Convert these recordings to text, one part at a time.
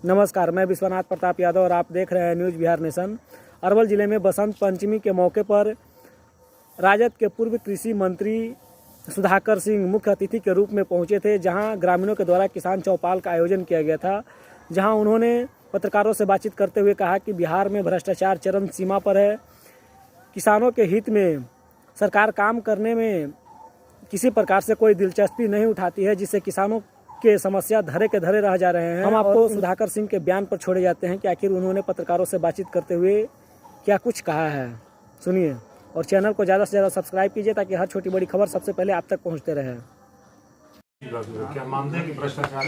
नमस्कार, मैं विश्वनाथ प्रताप यादव और आप देख रहे हैं न्यूज़ बिहार नेशन। अरवल जिले में बसंत पंचमी के मौके पर राजद के पूर्व कृषि मंत्री सुधाकर सिंह मुख्य अतिथि के रूप में पहुंचे थे, जहां ग्रामीणों के द्वारा किसान चौपाल का आयोजन किया गया था। जहां उन्होंने पत्रकारों से बातचीत करते हुए कहा कि बिहार में भ्रष्टाचार चरम सीमा पर है। किसानों के हित में सरकार काम करने में किसी प्रकार से कोई दिलचस्पी नहीं उठाती है, जिससे किसानों के समस्या धरे के धरे रह जा रहे हैं। हम आपको सुधाकर सिंह के बयान पर छोड़े जाते हैं कि आखिर उन्होंने पत्रकारों से बातचीत करते हुए क्या कुछ कहा है। सुनिए और चैनल को ज़्यादा से ज़्यादा सब्सक्राइब कीजिए ताकि हर छोटी बड़ी खबर सबसे पहले आप तक पहुंचते रहे। क्या मानते हैं कि भ्रष्टाचार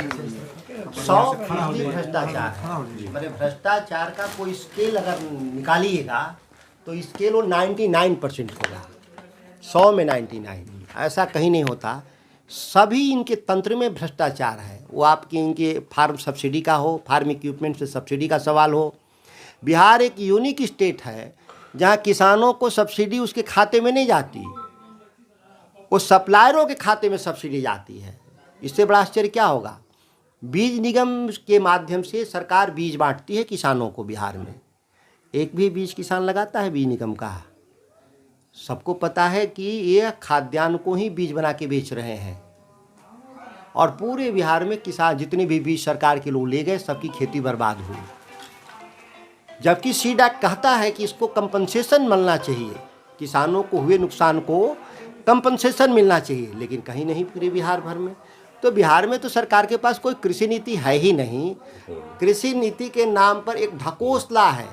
100% भ्रष्टाचार है। मैंने भ्रष्टाचार का कोई स्केल अगर निकालिएगा तो स्केल वो 99% होगा। 100 में 99 ऐसा कहीं नहीं होता। सभी इनके तंत्र में भ्रष्टाचार है। वो आपके इनके फार्म सब्सिडी का हो, फार्म इक्विपमेंट से सब्सिडी का सवाल हो। बिहार एक यूनिक स्टेट है जहाँ किसानों को सब्सिडी उसके खाते में नहीं जाती, वो सप्लायरों के खाते में सब्सिडी जाती है। इससे बड़ा आश्चर्य क्या होगा। बीज निगम के माध्यम से सरकार बीज बांटती है किसानों को। बिहार में एक भी बीज किसान लगाता है बीज निगम का? सबको पता है कि ये खाद्यान्न को ही बीज बना के बेच रहे हैं। और पूरे बिहार में किसान जितने भी बीज सरकार के लोग ले गए, सबकी खेती बर्बाद हुई। जबकि सीड एक्ट कहता है कि इसको कंपनसेशन मिलना चाहिए, किसानों को हुए नुकसान को कंपनसेशन मिलना चाहिए, लेकिन कहीं नहीं पूरे बिहार भर में। तो बिहार में तो सरकार के पास कोई कृषि नीति है ही नहीं। कृषि नीति के नाम पर एक ढकोसला है।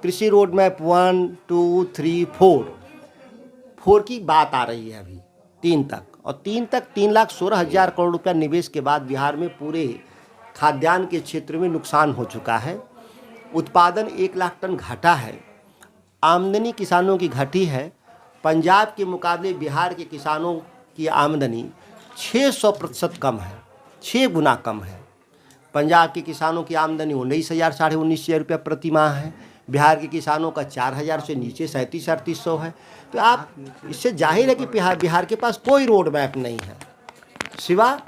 कृषि रोड मैप 1, 2, 3, 4 की बात आ रही है अभी 3 तक, और 3 तक 3,16,000 करोड़ रुपया निवेश के बाद बिहार में पूरे खाद्यान्न के क्षेत्र में नुकसान हो चुका है। उत्पादन 1 लाख टन घटा है। आमदनी किसानों की घटी है। पंजाब के मुकाबले बिहार के किसानों की आमदनी 600% कम है, 6 गुना कम है। पंजाब के किसानों की आमदनी 19,000 साढ़े 19,000 रुपया प्रति माह है। बिहार के किसानों का 4,000 से नीचे 3700-3800 है। तो आप इससे जाहिर है कि बिहार के पास कोई रोड मैप नहीं है। सिवा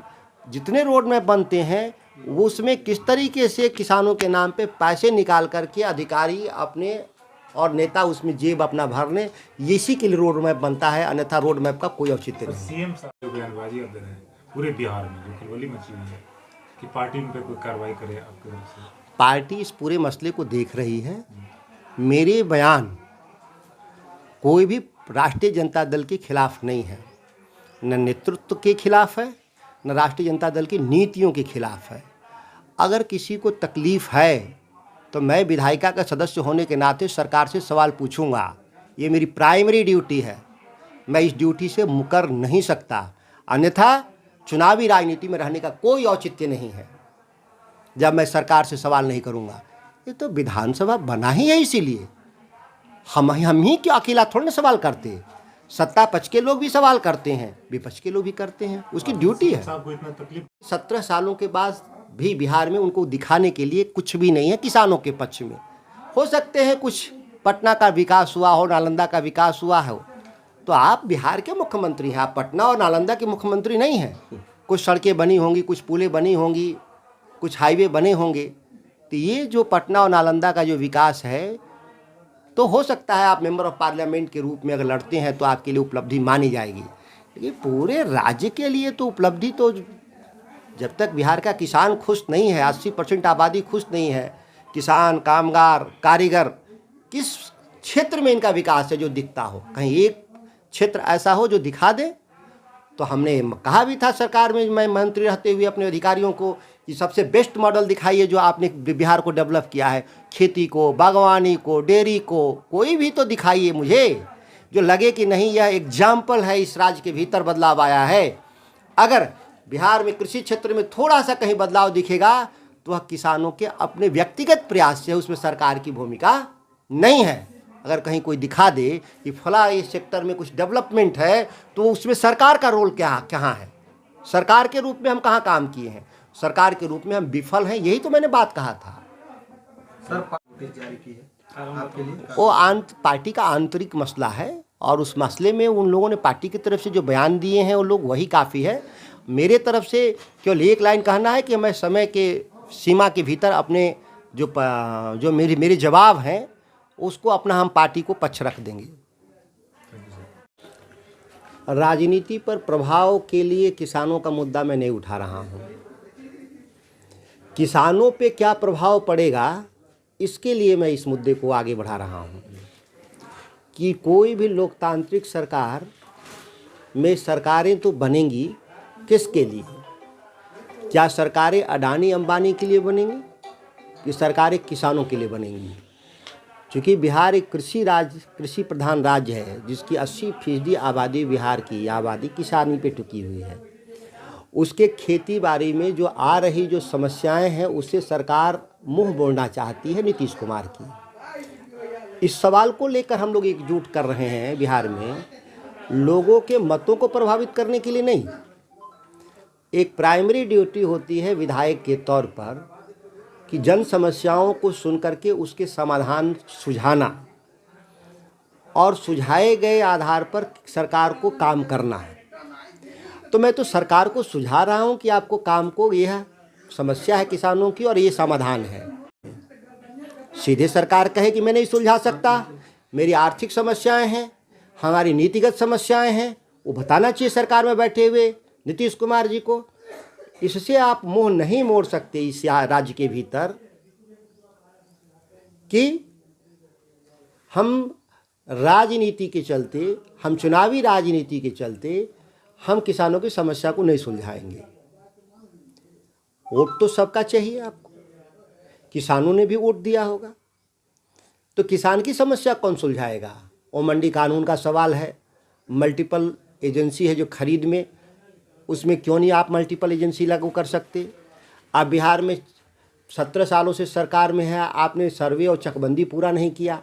जितने रोड मैप बनते हैं वो उसमें किस तरीके से किसानों के नाम पे पैसे निकाल करके अधिकारी अपने और नेता उसमें जेब अपना भरने, इसी के लिए रोड मैप बनता है। अन्यथा रोड मैप का कोई औचित्य नहीं। सीएम साहब जो बयानबाजी कर रहे हैं पूरे बिहार में, जो खलबली मची हुई है कि पार्टी उन पर कोई कार्रवाई करे आपकी तरफ से? पार्टी इस पूरे मसले को देख रही है। मेरे बयान कोई भी राष्ट्रीय जनता दल के खिलाफ नहीं है, न नेतृत्व के खिलाफ है, न राष्ट्रीय जनता दल की नीतियों के खिलाफ है। अगर किसी को तकलीफ़ है तो मैं विधायिका का सदस्य होने के नाते सरकार से सवाल पूछूंगा। ये मेरी प्राइमरी ड्यूटी है। मैं इस ड्यूटी से मुकर नहीं सकता। अन्यथा चुनावी राजनीति में रहने का कोई औचित्य नहीं है जब मैं सरकार से सवाल नहीं करूंगा। ये तो विधानसभा बना ही है, इसीलिए हम ही क्यों अकेला थोड़ा ना सवाल करते। सत्ता पक्ष के लोग भी सवाल करते हैं, विपक्ष के लोग भी करते हैं, उसकी ड्यूटी है। 17 सालों के बाद भी बिहार में उनको दिखाने के लिए कुछ भी नहीं है किसानों के पक्ष में। हो सकते हैं कुछ पटना का विकास हुआ हो, नालंदा का विकास हुआ हो, तो आप बिहार के मुख्यमंत्री हैं, आप पटना और नालंदा के मुख्यमंत्री नहीं हैं। कुछ सड़कें बनी होंगी, कुछ पुलें बनी होंगी, कुछ हाईवे बने होंगे। तो ये जो पटना और नालंदा का जो विकास है, तो हो सकता है आप मेंबर ऑफ पार्लियामेंट के रूप में अगर लड़ते हैं तो आपके लिए उपलब्धि मानी जाएगी। लेकिन पूरे राज्य के लिए तो उपलब्धि, तो जब तक बिहार का किसान खुश नहीं है, 80% आबादी खुश नहीं है, किसान, कामगार, कारीगर, किस क्षेत्र में इनका विकास है जो दिखता हो, कहीं एक क्षेत्र ऐसा हो जो दिखा दे। तो हमने कहा भी था सरकार में, मैं मंत्री रहते हुए अपने अधिकारियों को, कि सबसे बेस्ट मॉडल दिखाइए जो आपने बिहार को डेवलप किया है, खेती को, बागवानी को, डेयरी को, कोई भी तो दिखाइए मुझे जो लगे कि नहीं यह एग्जाम्पल है, इस राज्य के भीतर बदलाव आया है। अगर बिहार में कृषि क्षेत्र में थोड़ा सा कहीं बदलाव दिखेगा तो वह किसानों के अपने व्यक्तिगत प्रयास से, उसमें सरकार की भूमिका नहीं है। अगर कहीं कोई दिखा दे कि फला इस सेक्टर में कुछ डेवलपमेंट है, तो उसमें सरकार का रोल कहाँ है? सरकार के रूप में हम कहाँ काम किए हैं? सरकार के रूप में हम विफल हैं। यही तो मैंने बात कहा था। सर पार्टी जारी की है आपके लिए? वो पार्टी का आंतरिक मसला है, और उस मसले में उन लोगों ने पार्टी की तरफ से जो बयान दिए हैं वो लोग वही काफ़ी है। मेरे तरफ से केवल एक लाइन कहना है कि मैं समय के सीमा के भीतर अपने जो मेरे जवाब हैं उसको अपना हम पार्टी को पक्ष रख देंगे। राजनीति पर प्रभाव के लिए किसानों का मुद्दा मैं नहीं उठा रहा हूँ। किसानों पे क्या प्रभाव पड़ेगा इसके लिए मैं इस मुद्दे को आगे बढ़ा रहा हूँ कि कोई भी लोकतांत्रिक सरकार में सरकारें तो बनेंगी, किसके लिए? क्या सरकारें अडानी अंबानी के लिए बनेंगी कि सरकारें किसानों के लिए बनेंगी? क्योंकि बिहार एक कृषि प्रधान राज्य है, जिसकी 80% आबादी, बिहार की आबादी किसानी पे टिकी हुई है। उसके खेती बाड़ी में जो आ रही जो समस्याएं हैं उससे सरकार मुंह मोड़ना चाहती है नीतीश कुमार की। इस सवाल को लेकर हम लोग एकजुट कर रहे हैं बिहार में, लोगों के मतों को प्रभावित करने के लिए नहीं। एक प्राइमरी ड्यूटी होती है विधायक के तौर पर कि जन समस्याओं को सुन करके उसके समाधान सुझाना और सुझाए गए आधार पर सरकार को काम करना है। तो मैं तो सरकार को सुझा रहा हूं कि आपको काम को, यह समस्या है किसानों की और ये समाधान है। सीधे सरकार कहे कि मैं नहीं सुलझा सकता, मेरी आर्थिक समस्याएं हैं, हमारी नीतिगत समस्याएं हैं, वो बताना चाहिए सरकार में बैठे हुए नीतीश कुमार जी को। इससे आप मुंह नहीं मोड़ सकते इस राज्य के भीतर कि हम राजनीति के चलते, हम चुनावी राजनीति के चलते हम किसानों की समस्या को नहीं सुलझाएंगे। वोट तो सबका चाहिए आपको, किसानों ने भी वोट दिया होगा, तो किसान की समस्या कौन सुलझाएगा? और मंडी कानून का सवाल है, मल्टीपल एजेंसी है जो खरीद में, उसमें क्यों नहीं आप मल्टीपल एजेंसी लागू कर सकते? आप बिहार में 17 सालों से सरकार में है, आपने सर्वे और चकबंदी पूरा नहीं किया।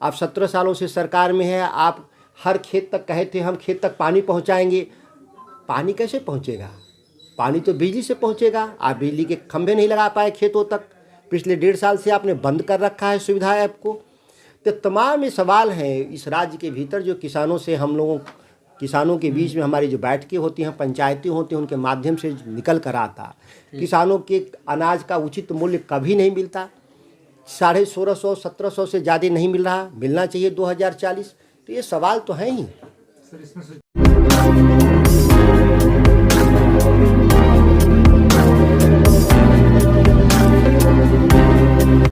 आप 17 सालों से सरकार में है, आप हर खेत तक कहे थे हम खेत तक पानी पहुंचाएंगे। पानी कैसे पहुंचेगा? पानी तो बिजली से पहुंचेगा। आप बिजली के खंभे नहीं लगा पाए खेतों तक, पिछले 1.5 साल से आपने बंद कर रखा है सुविधा ऐप को। तो तमाम ये सवाल हैं इस राज्य के भीतर जो किसानों से हम लोगों, किसानों के बीच में हमारी जो बैठकें होती हैं, पंचायतें होती हैं, उनके माध्यम से निकल कर आता। किसानों के अनाज का उचित मूल्य कभी नहीं मिलता, 1650-1700 से ज़्यादा नहीं मिल रहा, मिलना चाहिए 2040। तो ये सवाल तो हैं ही।